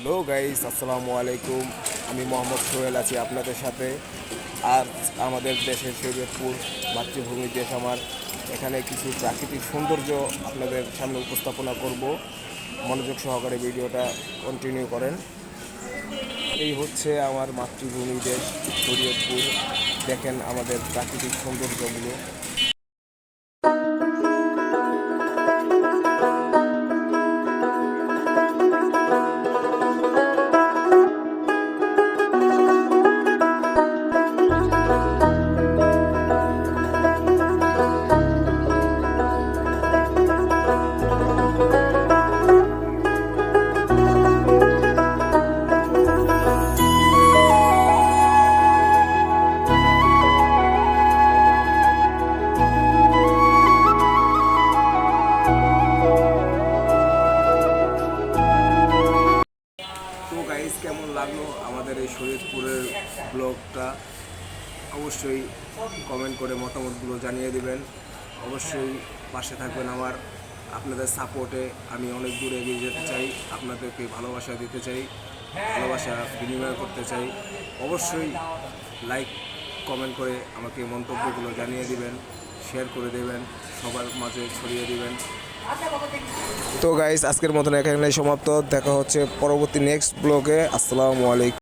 Hello guys, আসসালামু আলাইকুম। আমি মোহাম্মদ সোহেল আছি আপনাদের সাথে। আর আমাদের দেশের শরীয়তপুর, মাতৃভূমির দেশ আমার। এখানে কিছু প্রাকৃতিক সৌন্দর্য আপনাদের সামনে উপস্থাপনা করব। মনোযোগ সহকারে ভিডিওটা কন্টিনিউ করেন। এই হচ্ছে আমার মাতৃভূমি দেশ শরীয়তপুর। দেখেন আমাদের প্রাকৃতিক সৌন্দর্যগুলো। তো গাইস, কেমন লাগলো আমাদের এই শরীয়তপুরের ব্লগটা? অবশ্যই কমেন্ট করে মতামতগুলো জানিয়ে দিবেন। অবশ্যই পাশে থাকবেন আমার। আপনাদের সাপোর্টে আমি অনেক দূরে এগিয়ে যেতে চাই, আপনাদেরকে ভালোবাসা দিতে চাই, ভালোবাসা বিনিময় করতে চাই। অবশ্যই লাইক কমেন্ট করে আমাকে মন্তব্যগুলো জানিয়ে দিবেন, শেয়ার করে দেবেন, সবার মাঝে ছড়িয়ে দিবেন। তো গাইস, আজকের মতন এখানে সমাপ্ত। দেখা হচ্ছে পরবর্তী নেক্সট ব্লগে। আসসালামু আলাইকুম।